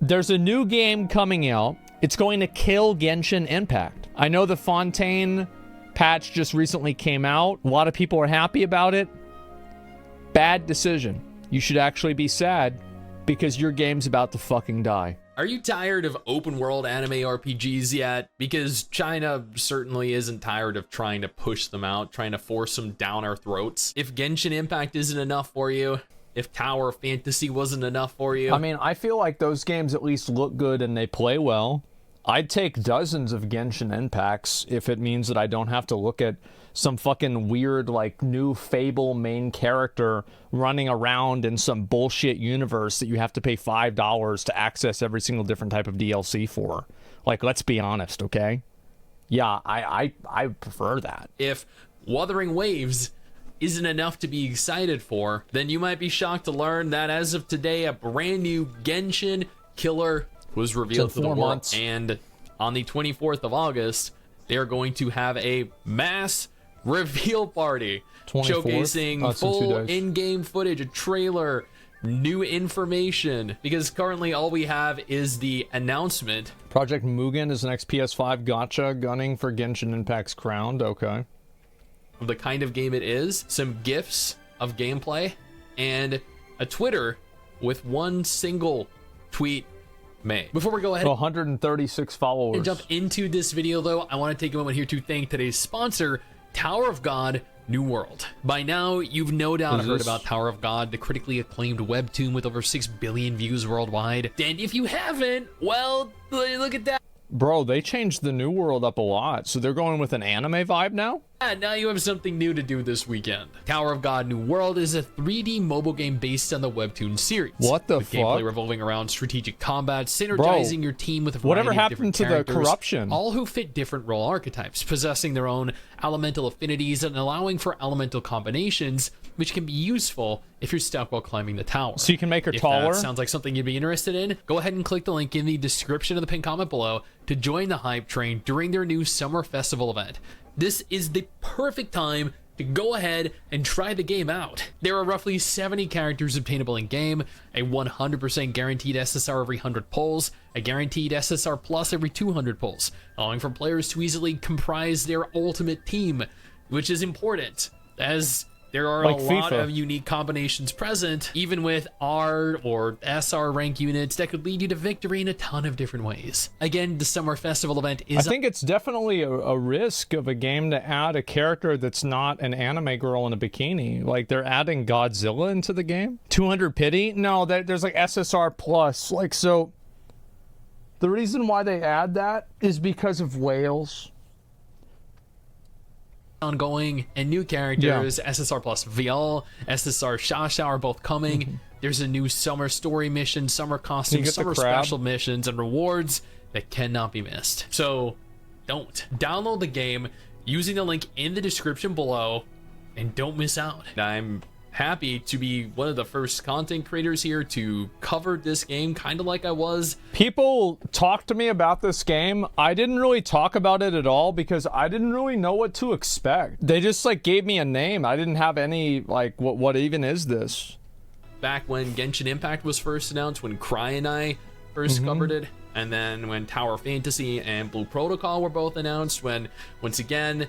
There's a new game coming out. It's going to kill Genshin Impact. I know the Fontaine patch just recently came out. A lot of people are happy about it. Bad decision. You should actually be sad because your game's about to fucking die. Are you tired of open world anime RPGs yet? Because China certainly isn't tired of trying to push them out, trying to force them down our throats. If Genshin Impact isn't enough for you, if Tower of Fantasy wasn't enough for you. I mean, I feel like those games at least look good and they play well. I'd take dozens of Genshin Impacts if it means that I don't have to look at some fucking weird, like, new Fable main character running around in some bullshit universe that you have to pay $5 to access every single different type of DLC for. Like, let's be honest, okay? Yeah, I prefer that. If Wuthering Waves isn't enough to be excited for, then you might be shocked to learn that as of today, a brand new Genshin killer was revealed to the world. And on the 24th of August, they are going to have a mass reveal party 24th? showcasing full in-game footage, a trailer, new information, because currently all we have is the announcement. Project Mugen is the next PS5 gotcha gunning for Genshin Impact's crowned. Okay. Of the kind of game it is, some GIFs of gameplay, and a Twitter with one single tweet made. Before we go ahead, 136 followers. And jump into this video, though, I want to take a moment here to thank today's sponsor, Tower of God New World. By now, you've no doubt heard about Tower of God, the critically acclaimed webtoon with over 6 billion views worldwide. And if you haven't, well, look at that. Bro, they changed the New World up a lot, so they're going with an anime vibe now? And now you have something new to do this weekend. Tower of God New World is a 3D mobile game based on the webtoon series. What the with fuck? Gameplay revolving around strategic combat, synergizing your team with a variety whatever of happened to different the characters, corruption? all who fit different role archetypes, possessing their own elemental affinities and allowing for elemental combinations, which can be useful if you're stuck while climbing the tower. So you can make her taller? If that sounds like something you'd be interested in, go ahead and click the link in the description of the pinned comment below to join the hype train during their new summer festival event. This is the perfect time to go ahead and try the game out. There are roughly 70 characters obtainable in game, a 100% guaranteed SSR every 100 pulls, a guaranteed SSR plus every 200 pulls, allowing for players to easily comprise their ultimate team, which is important, as there are like a lot FIFA. of unique combinations present, even with R or SR rank units that could lead you to victory in a ton of different ways. Again, the Summer Festival event is... I think it's definitely a risk of a game to add a character that's not an anime girl in a bikini. Like, they're adding Godzilla into the game? 200 pity? No, there's like SSR plus. Like, so... The reason why they add that is because of whales. Ongoing and new characters, SSR plus Vial, SSR Shasha are both coming. There's a new summer story mission, summer costumes, summer special missions, and rewards that cannot be missed. So don't download the game using the link in the description below and don't miss out. I'm happy to be one of the first content creators here to cover this game, kind of like I was. People talked to me about this game. I didn't really talk about it at all because I didn't really know what to expect. They just like gave me a name. I didn't have any like what even is this? Back when Genshin Impact was first announced, when Cry and I first covered it, and then when Tower Fantasy and Blue Protocol were both announced, when once again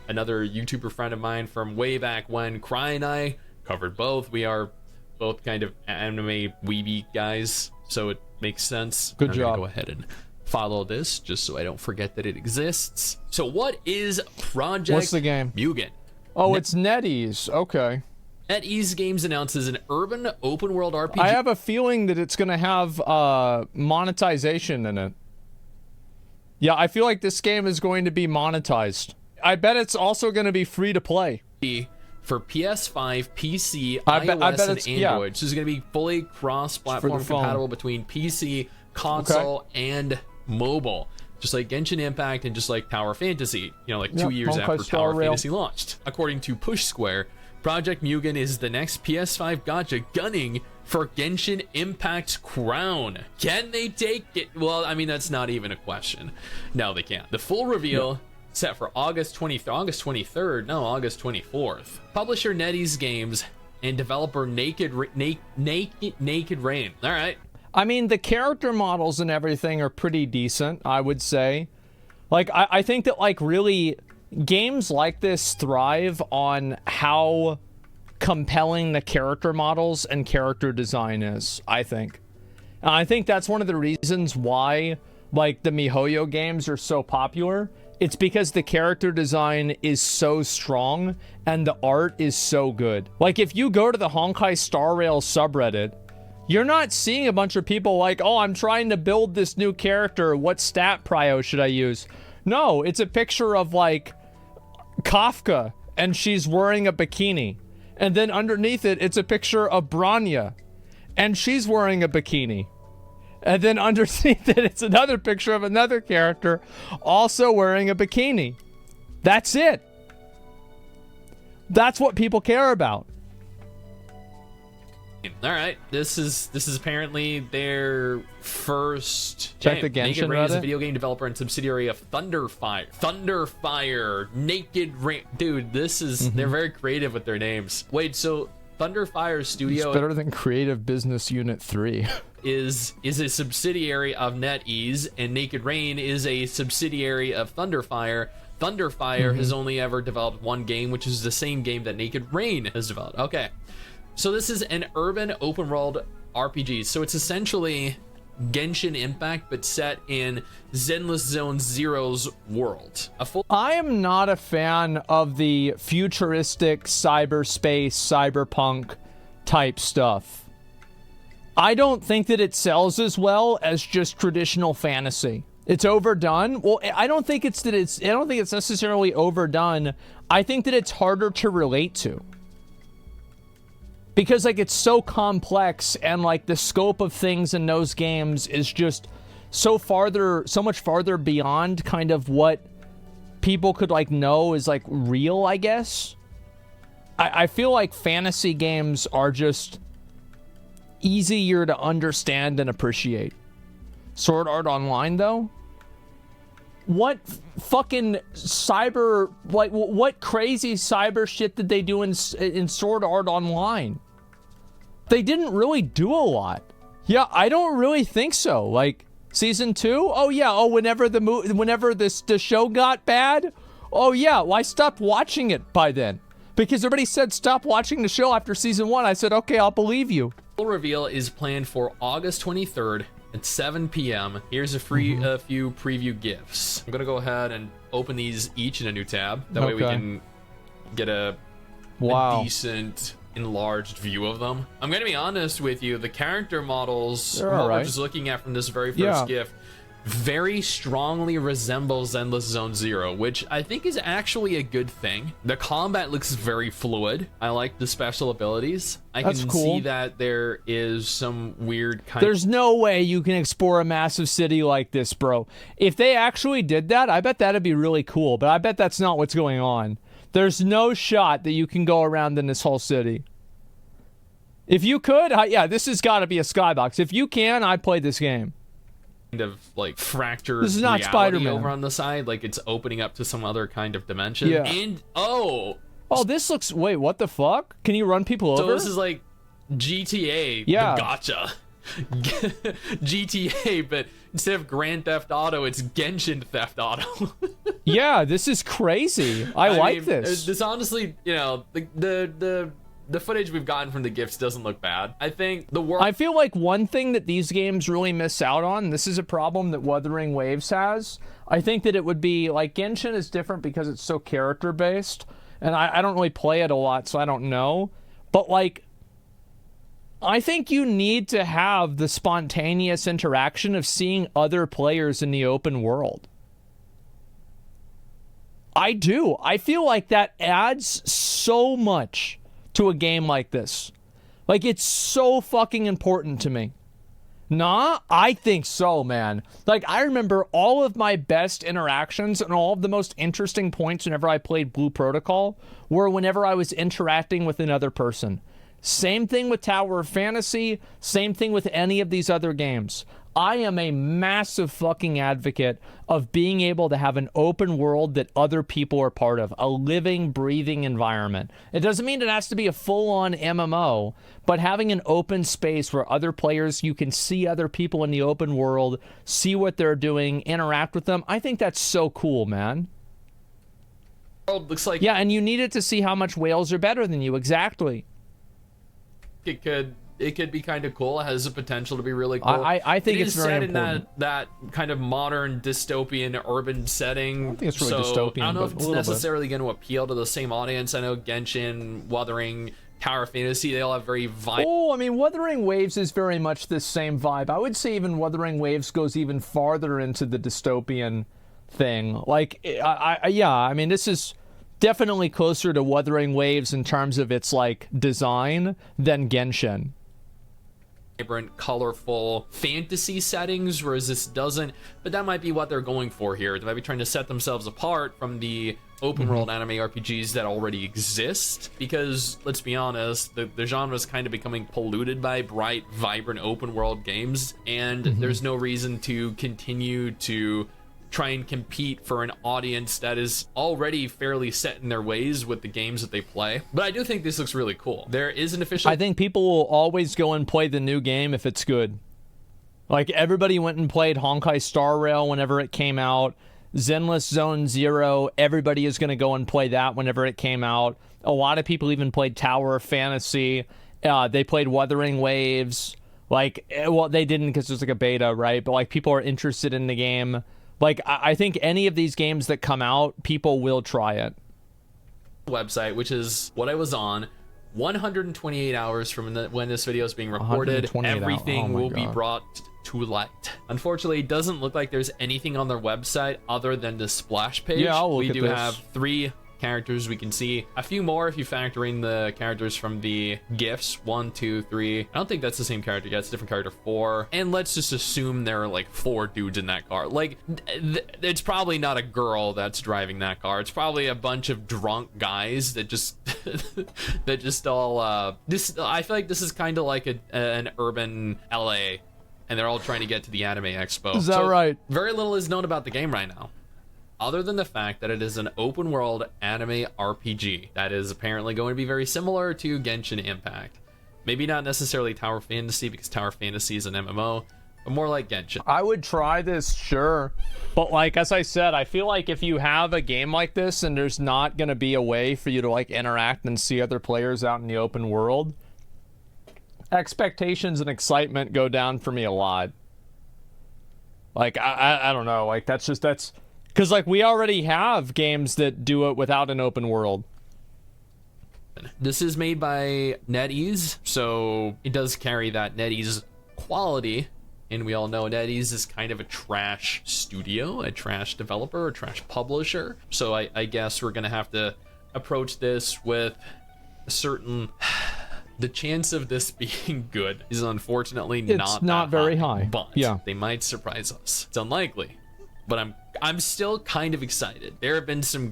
another YouTuber friend of mine from way back when, Cry and I, covered both. We are both kind of anime weeby guys, so it makes sense. Good I'm job. gonna go ahead and follow this just so I don't forget that it exists. So what is Project What's the game? Mugen? Oh, it's NetEase. Okay. NetEase Games announces an urban open world RPG. I have a feeling that it's going to have monetization in it. Yeah, I feel like this game is going to be monetized. I bet it's also going to be free to play. For PS5, PC, I iOS, bet and it's, Android. So it's going to be fully cross-platform compatible between PC, console, and mobile. Just like Genshin Impact and just like Tower Fantasy, you know, like 2 years after Tower Fantasy launched. According to Push Square, Project Mugen is the next PS5 gacha gunning for Genshin Impact's crown. Can they take it? Well, I mean, that's not even a question. No, they can't. The full reveal set for August 23rd, no, August 24th. Publisher NetEase Games and developer Naked Rain. All right. I mean, the character models and everything are pretty decent, I would say. Like, I think that, like, really, games like this thrive on how compelling the character models and character design is, I think. And I think that's one of the reasons why, like, the MiHoYo games are so popular. It's because the character design is so strong and the art is so good. Like, if you go to the Honkai Star Rail subreddit, you're not seeing a bunch of people like, oh, I'm trying to build this new character. What stat prio should I use? No, it's a picture of, like, Kafka, and she's wearing a bikini. And then underneath it, it's a picture of Branya, and she's wearing a bikini. And then underneath it, it's another picture of another character also wearing a bikini. That's it. That's what people care about. All right, this is apparently their first Check the Genshin Naked Rain is a Reddit. video game developer and subsidiary of Thunderfire, Naked Rain. Dude, this is they're very creative with their names. Wait, so Thunderfire Studio It's better than Creative Business Unit 3. is a subsidiary of NetEase, and Naked Rain is a subsidiary of Thunderfire. Thunderfire has only ever developed one game, which is the same game that Naked Rain has developed. Okay. So this is an urban open world RPG. So it's essentially Genshin Impact, but set in Zenless Zone Zero's world. I am not a fan of the futuristic cyberspace, cyberpunk type stuff. I don't think that it sells as well as just traditional fantasy. It's overdone. Well, I don't think it's necessarily overdone. I think that it's harder to relate to. Because, like, it's so complex, and, like, the scope of things in those games is just so much farther beyond kind of what people could, like, know is, like, real, I guess. I feel like fantasy games are just easier to understand and appreciate. Sword Art Online, though? What fucking cyber, like, what crazy cyber shit did they do in Sword Art Online? They didn't really do a lot. Yeah, I don't really think so. Like, season 2? Oh yeah, oh, whenever the show got bad? Oh yeah, well, I stopped watching it by then. Because everybody said stop watching the show after season 1. I said, okay, I'll believe you. Full reveal is planned for August 23rd at 7 p.m. Here's a few preview GIFs. I'm gonna go ahead and open these each in a new tab. That way we can get a decent enlarged view of them. I'm gonna be honest with you, the character models we're just looking at from this very first GIF very strongly resemble Zenless Zone Zero, which I think is actually a good thing. The combat looks very fluid. I like the special abilities. I can see that there is some weird There's no way you can explore a massive city like this, bro. If they actually did that, I bet that'd be really cool, but I bet that's not what's going on. There's no shot that you can go around in this whole city. If you could, yeah, this has got to be a skybox. If you can, I'd play this game. Kind of like fractured this is not reality Spider-Man. Over on the side, like it's opening up to some other kind of dimension. Yeah. And this looks, wait, what the fuck? Can you run people over? So this is like GTA, the gotcha. GTA, but instead of Grand Theft Auto, it's Genshin Theft Auto. Yeah, this is crazy. I like this. This honestly, you know, the footage we've gotten from the GIFs doesn't look bad. I think the world... I feel like one thing that these games really miss out on, this is a problem that Wuthering Waves has, I think that it would be, like, Genshin is different because it's so character-based, and I don't really play it a lot, so I don't know. But, like, I think you need to have the spontaneous interaction of seeing other players in the open world. I do. I feel like that adds so much to a game like this. Like, it's so fucking important to me. Nah, I think so, man. Like, I remember all of my best interactions and all of the most interesting points whenever I played Blue Protocol were whenever I was interacting with another person. Same thing with Tower of Fantasy, same thing with any of these other games. I am a massive fucking advocate of being able to have an open world that other people are part of, a living, breathing environment. It doesn't mean it has to be a full-on MMO, but having an open space where other players, you can see other people in the open world, see what they're doing, interact with them. I think that's so cool, man. World looks like, yeah, and you needed to see how much whales are better than you. Exactly. It could be kind of cool. It has the potential to be really cool. I think it's very important. In that kind of modern dystopian urban setting. I don't think it's really dystopian. I don't know if it's necessarily going to appeal to the same audience. I know Genshin, Wuthering, Tower Fantasy, they all have very Oh, I mean, Wuthering Waves is very much the same vibe. I would say even Wuthering Waves goes even farther into the dystopian thing. Like, yeah, I mean, this is definitely closer to Wuthering Waves in terms of its, like, design than Genshin. Vibrant, colorful fantasy settings, whereas this doesn't. But that might be what they're going for here. They might be trying to set themselves apart from the open world anime RPGs that already exist, because let's be honest, the genre is kind of becoming polluted by bright, vibrant open world games, and there's no reason to continue to try and compete for an audience that is already fairly set in their ways with the games that they play. But I do think this looks really cool. There is an official... I think people will always go and play the new game if it's good. Like, everybody went and played Honkai Star Rail whenever it came out. Zenless Zone Zero, everybody is going to go and play that whenever it came out. A lot of people even played Tower Fantasy. They played Wuthering Waves. Like, well, they didn't because it's like a beta, right? But, like, people are interested in the game. Like, I think any of these games that come out, people will try it. Website, which is what I was on, 128 hours from when this video is being recorded, everything will be brought to light. Unfortunately, it doesn't look like there's anything on their website other than the splash page. Yeah, I'll look we at do this. have 3 characters. We can see a few more if you factor in the characters from the gifs. 1, 2, 3. I don't think that's the same character yet. It's a different character. 4. And let's just assume there are like 4 dudes in that car. Like, it's probably not a girl that's driving that car. It's probably a bunch of drunk guys that just that just all this. I feel like this is kind of like an urban LA, and they're all trying to get to the anime expo. Is that right? Very little is known about the game right now, other than the fact that it is an open world anime RPG that is apparently going to be very similar to Genshin Impact. Maybe not necessarily Tower Fantasy, because Tower Fantasy is an MMO, but more like Genshin. I would try this, sure. But like, as I said, I feel like if you have a game like this and there's not going to be a way for you to like interact and see other players out in the open world, expectations and excitement go down for me a lot. Like, I don't know. Like, that's because, like, we already have games that do it without an open world. This is made by NetEase, so it does carry that NetEase quality. And we all know NetEase is kind of a trash studio, a trash developer, a trash publisher. So I guess we're going to have to approach this with a certain... The chance of this being good is unfortunately not very high. But yeah, they might surprise us. It's unlikely. But I'm still kind of excited. There have been some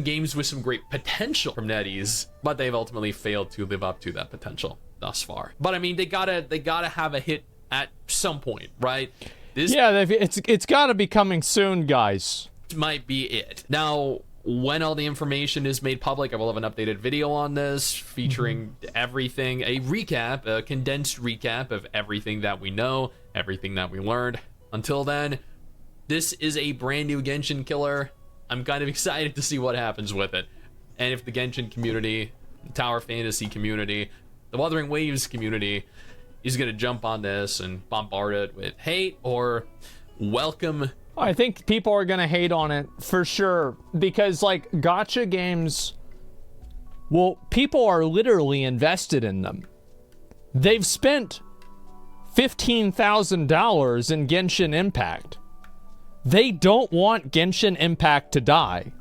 games with some great potential from NetEase, but they've ultimately failed to live up to that potential thus far. But I mean, they gotta have a hit at some point, right? It's gotta be coming soon, guys. Might be it. Now, when all the information is made public, I will have an updated video on this featuring everything, a condensed recap of everything that we know, everything that we learned. Until then, this is a brand new Genshin killer. I'm kind of excited to see what happens with it. And if the Genshin community, the Tower Fantasy community, the Wuthering Waves community is going to jump on this and bombard it with hate or welcome. I think people are going to hate on it for sure. Because, like, gacha games, well, people are literally invested in them. They've spent $15,000 in Genshin Impact. They don't want Genshin Impact to die.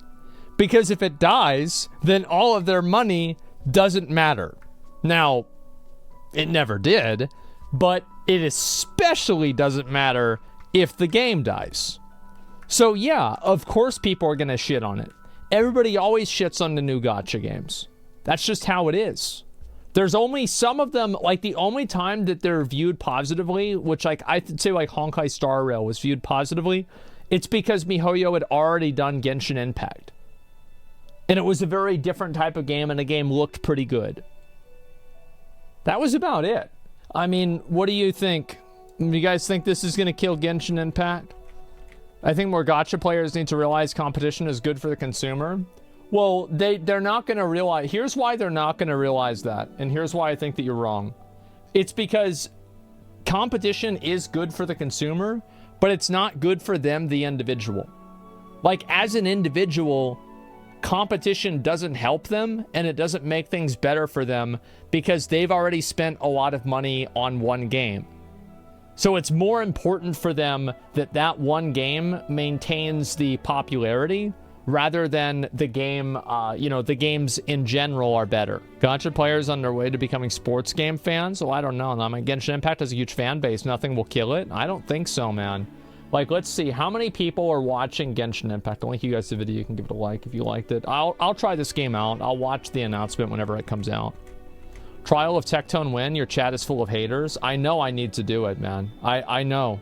Because if it dies, then all of their money doesn't matter. Now, it never did, but it especially doesn't matter if the game dies. So yeah, of course people are going to shit on it. Everybody always shits on the new gacha games. That's just how it is. There's only some of them, like the only time that they're viewed positively, which like I'd say like Honkai Star Rail was viewed positively, it's because MiHoYo had already done Genshin Impact. And it was a very different type of game, and the game looked pretty good. That was about it. I mean, what do you think? Do you guys think this is going to kill Genshin Impact? I think more gacha players need to realize competition is good for the consumer. Well, they're not going to realize... Here's why they're not going to realize that, and here's why I think that you're wrong. It's because competition is good for the consumer, but it's not good for them, the individual. Like, as an individual, competition doesn't help them, and it doesn't make things better for them because they've already spent a lot of money on one game. So it's more important for them that that one game maintains the popularity rather than the game, the games in general are better. Gacha players on their way to becoming sports game fans? Well, I don't know. I mean, Genshin Impact has a huge fan base. Nothing will kill it. I don't think so, man. Like, let's see. How many people are watching Genshin Impact? I'll link you guys the video. You can give it a like if you liked it. I'll try this game out. I'll watch the announcement whenever it comes out. Trial of Tectone Win. Your chat is full of haters. I know I need to do it, man. I know.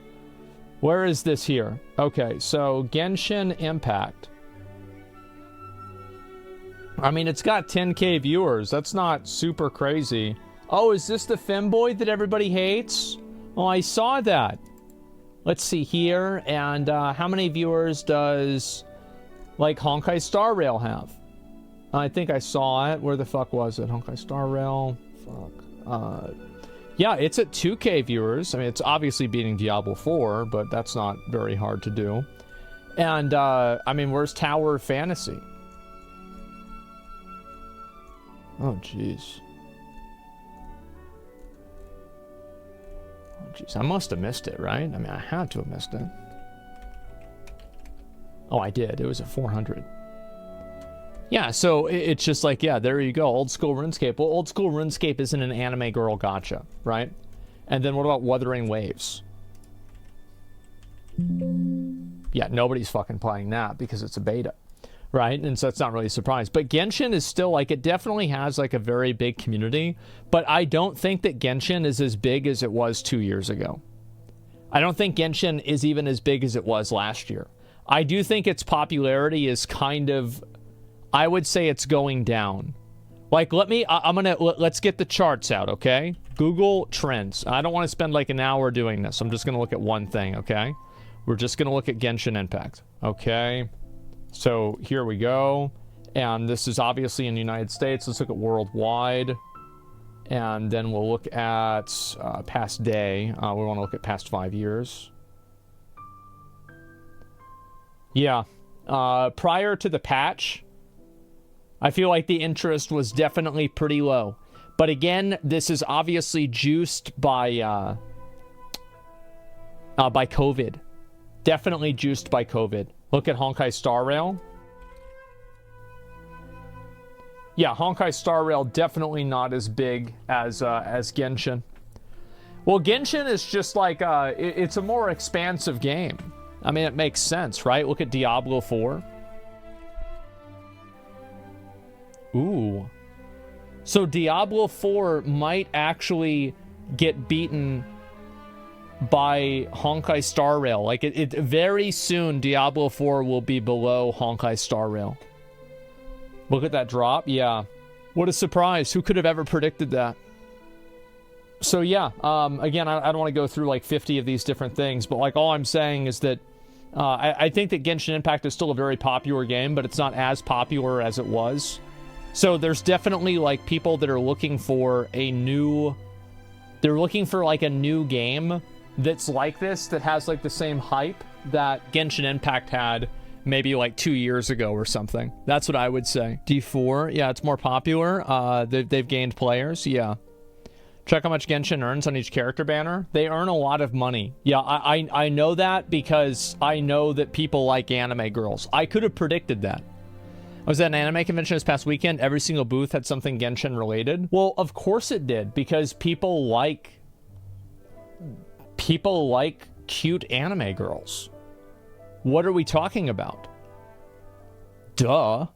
Where is this here? Okay, so Genshin Impact. I mean, it's got 10K viewers. That's not super crazy. Oh, is this the femboy that everybody hates? Oh, I saw that. Let's see here. And how many viewers does, like, Honkai Star Rail have? I think I saw it. Where the fuck was it? Honkai Star Rail. Fuck. Yeah, it's at 2K viewers. I mean, it's obviously beating Diablo 4, but that's not very hard to do. And, I mean, where's Tower of Fantasy? Oh, jeez. Oh, jeez. I must have missed it, right? I mean, I had to have missed it. Oh, I did. It was at 400. Yeah, so it's just like, yeah, there you go. Old School RuneScape. Well, Old School RuneScape isn't an anime girl gacha, right? And then what about Wuthering Waves? Yeah, nobody's fucking playing that because it's a beta. Right? And so it's not really a surprise. But Genshin is still, like, it definitely has, like, a very big community. But I don't think that Genshin is as big as it was 2 years ago. I don't think Genshin is even as big as it was last year. I do think its popularity is kind of, I would say it's going down. Like, let's get the charts out, okay? Google Trends. I don't want to spend, like, an hour doing this. I'm just going to look at one thing, okay? We're just going to look at Genshin Impact, okay? So here we go, and this is obviously in the United States. Let's look at worldwide, and then we'll look at past day. We want to look at past 5 years. Yeah, prior to the patch, I feel like the interest was definitely pretty low. But again, this is obviously juiced by COVID. Definitely juiced by COVID. Look at Honkai Star Rail. Yeah, Honkai Star Rail definitely not as big as Genshin. Well, Genshin is just like it's a more expansive game. I mean, it makes sense, right? Look at Diablo 4. Ooh. So Diablo 4 might actually get beaten by Honkai Star Rail. Like, it very soon, Diablo 4 will be below Honkai Star Rail. Look at that drop. Yeah. What a surprise. Who could have ever predicted that? So, yeah. Again, I don't want to go through, like, 50 of these different things, but, like, all I'm saying is that I think that Genshin Impact is still a very popular game, but it's not as popular as it was. So there's definitely, like, people that are looking for a new... They're looking for, like, a new game that's like this, that has, like, the same hype that Genshin Impact had maybe, like, 2 years ago or something. That's what I would say. D4, yeah, it's more popular. They've gained players, yeah. Check how much Genshin earns on each character banner. They earn a lot of money. Yeah, I know that because I know that people like anime girls. I could have predicted that. I was at an anime convention this past weekend. Every single booth had something Genshin related. Well, of course it did, because people like cute anime girls. What are we talking about? Duh.